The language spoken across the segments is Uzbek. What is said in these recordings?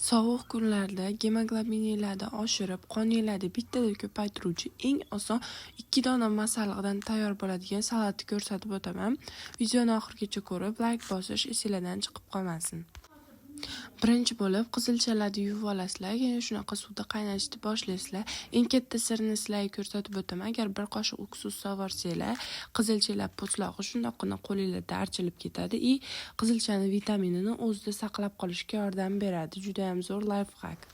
Sovuq kunlarda gemoglobininglarni oshirib, qoninglarni bittada ko'paytiruvchi eng oson 2 dona masalliqdan tayyor bo'ladigan salatni ko'rsatib o'taman. Videoni oxirigacha ko'rib, like bosish esingizdan chiqib qolmasin. Birinchi bo'lib qizilchalarni yuvib olasizlar, yana shunaqa suvda qaynatishni boshlaysizlar. Eng katta sirni sizlarga ko'rsatib o'taman. Agar bir qoshiq uksus sovarsanglar, qizilchalar po'stlog'i shundoqqina qo'lingizda archilib ketadi. Qizilchani vitaminini o'zida saqlab qolishga yordam beradi. Juda ham zo'r lifehack.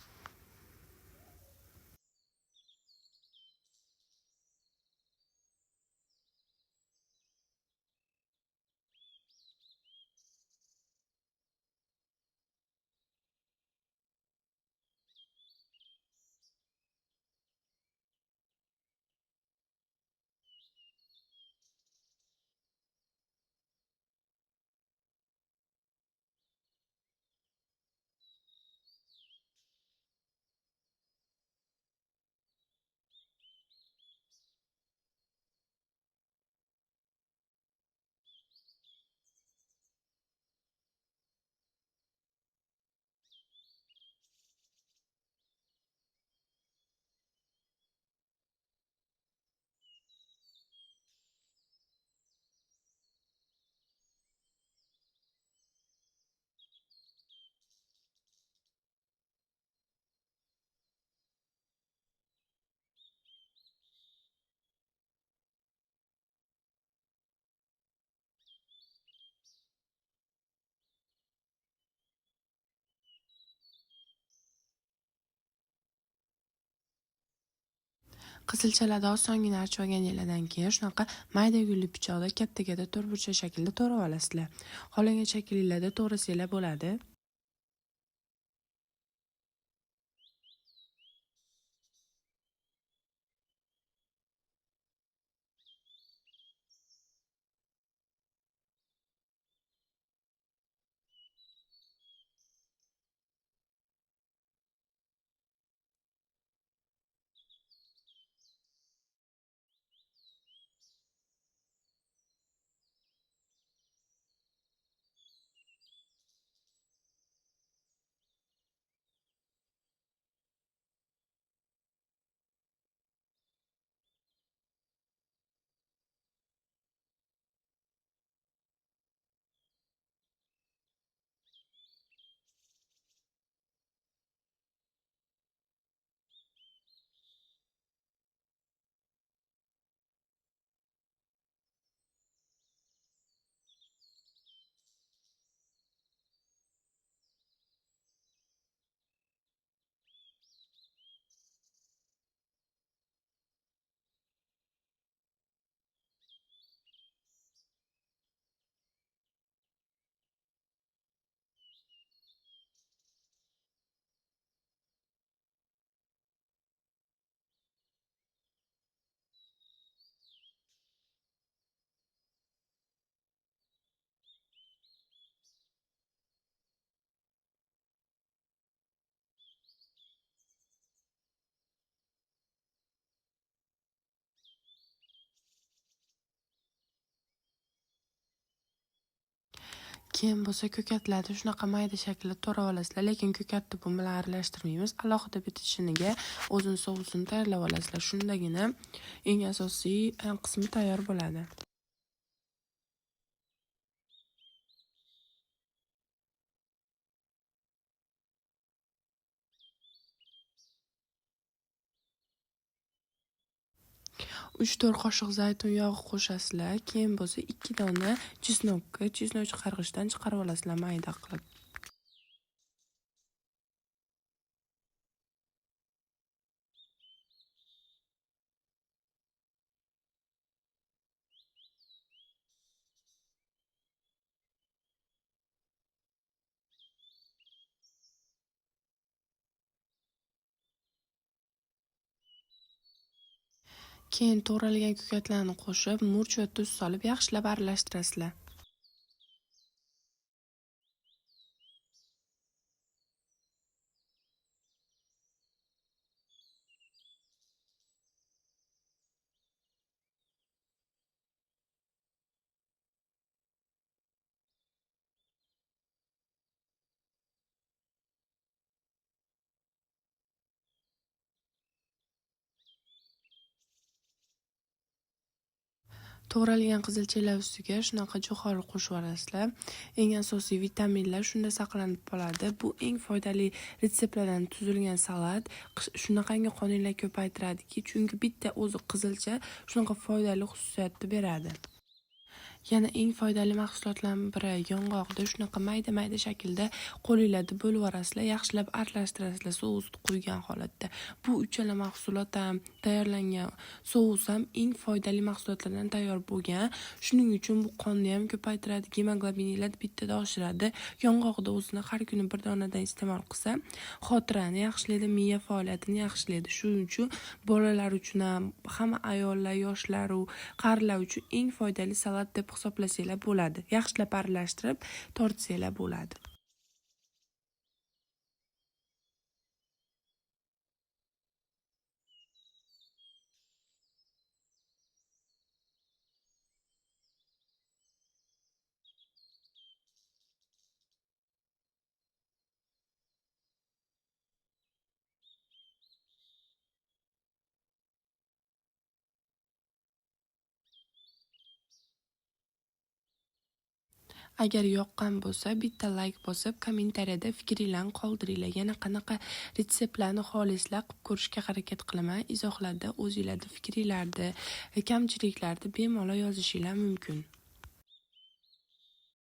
Qizilchalarni osongina archib olganingizdan keyin shunaqa mayda gulli pichoqda katta-katta to'rtburchak shaklda to'g'rab olasizlar. Xohlagan shaklingizda to'g'rasanglar bo'ladi. Keyin bo'lsa ko'katlarni shunaqa mayda shaklda to'g'rab olasizlar, lekin ko'katni bu bilan aralashtirmaymiz. Alohida bitta tishiniga o'zini sovusini tayyorlab olasizlar. Shundagina eng asosiy qismi tayyor bo'ladi. 3-4 qoshiq zaytun yog'i qo'shasizlar. Keyin bo'lsa 2 dona chesnokni chesnok chiqargichdan chiqarib olasizlar mayda qilib. Keyin to'g'ralgan ko'katlarni qo'shib, murch va tuz solib yaxshilab aralashtirasizlar. To'g'ralgan qizilchalar ustiga shunaqa jo'xori qo'shib yuborasizlar. Eng asosiy vitaminlar shunda saqlanib qoladi. Bu eng foydali retseptlardan tuzilgan salat. Shunaqangi qoninglar ko'paytiradiki, chunki bitta o'zi qizilcha shunaqa foydali xususiyatni beradi. Yana eng foydali mahsulotlardan biri yong'oqda shunaqa mayda-mayda shaklda qo'lingizda bo'lib yuborasizlar, yaxshilab aralashtirasizlar sous quygan holatda. Bu uchala mahsulot ham tayyorlangan sous ham eng foydali mahsulotlardan tayyor bo'lgan. Shuning uchun bu qonni ham ko'paytiradi, gemoglobininglarni bittada oshiradi. Yong'oqda o'zini har kuni bir donadan iste'mol qilsa, xotirani yaxshilaydi, miya faoliyatini yaxshilaydi. Shuning uchun bolalar uchun ham, hamma ayollar, yoshlar va qarilar uchun eng foydali salat deb hisoblasanglar bo'ladi. Yaxshilab aralashtirib tortsanglar bo'ladi. Agar yoqqan bo'lsa, bitta like bosib, kommentariyada fikringizni qoldiringlar. Yana qanaqa retseptlarni xohlaysizlar qilib ko'rishga harakat qilaman. Izohlarda o'zingizlarning fikringlarni, kamchiliklarni bemalol yozishinglar mumkin.